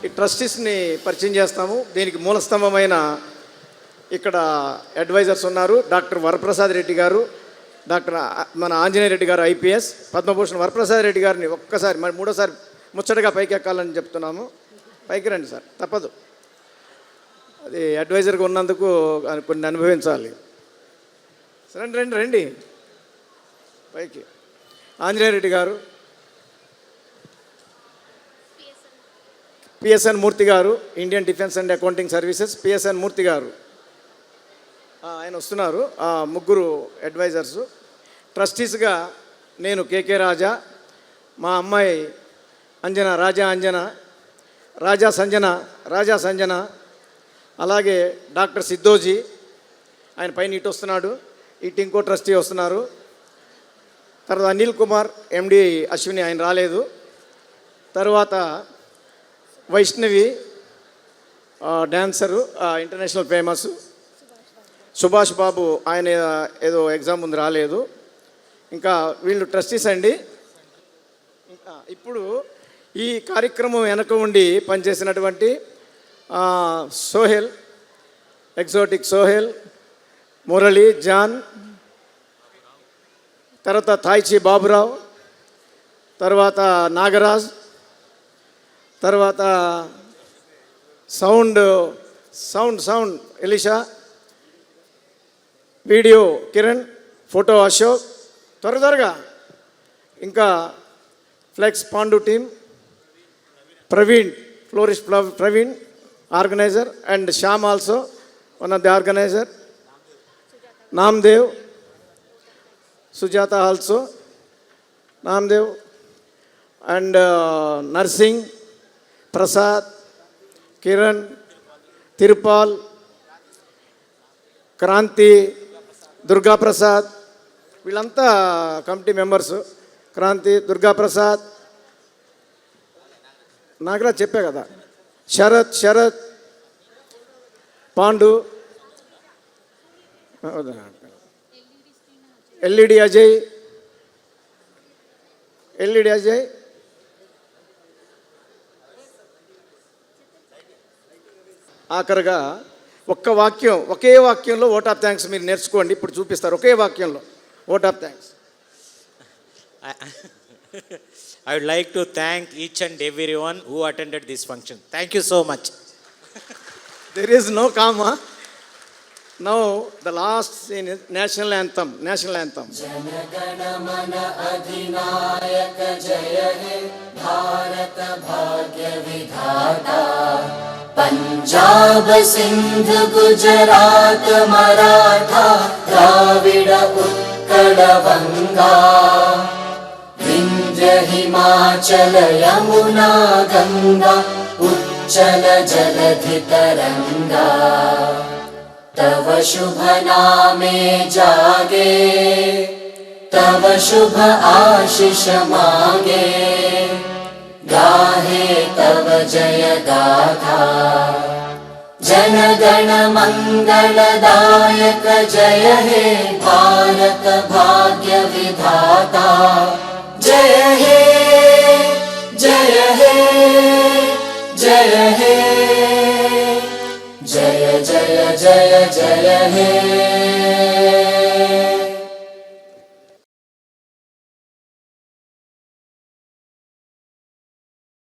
ఈ ట్రస్టీస్ని పరిచయం చేస్తాము. దీనికి మూలస్తంభమైన ఇక్కడ అడ్వైజర్స్ ఉన్నారు. డాక్టర్ వరప్రసాద్ రెడ్డి గారు, డాక్టర్ మన ఆంజనేయ రెడ్డి గారు ఐపీఎస్, పద్మభూషణ్ వరప్రసాద్ రెడ్డి గారిని ఒక్కసారి మరి మూడోసారి ముచ్చటగా పైకి ఎక్కాలని చెప్తున్నాము. పైకి రండి సార్, తప్పదు. అది అడ్వైజర్గా ఉన్నందుకు కొన్ని అనుభవించాలి. రండి రండి రండి పైకి. ఆంజనేయ రెడ్డి గారు, పిఎస్ఎన్ మూర్తి గారు, Indian Defence and Accounting Services, PSN Murthy గారు ఆయన వస్తున్నారు. ముగ్గురు అడ్వైజర్సు. ట్రస్టీస్గా నేను కేకే రాజా, మా అమ్మాయి అంజన, రాజా సంజన, అలాగే డాక్టర్ సిద్ధోజీ, ఆయన పైన ఇటు వస్తున్నాడు, ఇటు ఇంకో ట్రస్టీ వస్తున్నారు. తర్వాత అనిల్ కుమార్ ఎండి అశ్విని, ఆయన రాలేదు. తర్వాత Vaishnavi dancer, international famous. Subhash Babu, ఆయన ఏదో ఎగ్జామ్ ఉంది రాలేదు. ఇంకా వీళ్ళు ట్రస్టీస్ అండి. ఇప్పుడు ఈ కార్యక్రమం వెనక ఉండి పనిచేసినటువంటి సోహెల్, ఎగ్జోటిక్ సోహెల్, మురళి, జాన్, తర్వాత తాయిచి బాబురావు, తర్వాత నాగరాజ్, తర్వాత sound Elisha, video Kiran, photo Ashok, త్వరగా ఇంకా flex Pandu team, florist Praveen organiser, and Shyam also one of the organiser, Namdev, Sujatha also, Namdev, and Narsing, Prasad, Kiran, Tirupal, Kranti, Durgaprasad, వీళ్ళంతా కమిటీ మెంబర్సు. క్రాంతి, దుర్గాప్రసాద్, నాగరాజ్ చెప్పే కదా, శరత్, పాండు, ఎల్ఈడి అజయ్, ఆఖరుగా ఒకే వాక్యంలో ఓట్ ఆఫ్ థ్యాంక్స్ మీరు నేర్చుకోండి. ఇప్పుడు చూపిస్తారు ఒకే వాక్యంలో vote of thanks. I would like to thank each and everyone who attended this function. Thank you so much. There is no comma. Now the last scene is national anthem. Jana Gana Mana Adhinayaka Jaya He Bharat Bhagya Vidhata Punjab Sindh Gujarat Maratha Dravida Utkala Vanga Vindhya Himachala Yamuna Ganga Uchchala Jaladhi Taranga तव शुभ नामे जागे तव शुभ आशीष मांगे गाहे तव जय गाथा जन गण मंगलदायक जय हे भारत भाग्य विधाता जय हे जय हे जय हे जय जय जय जय हे।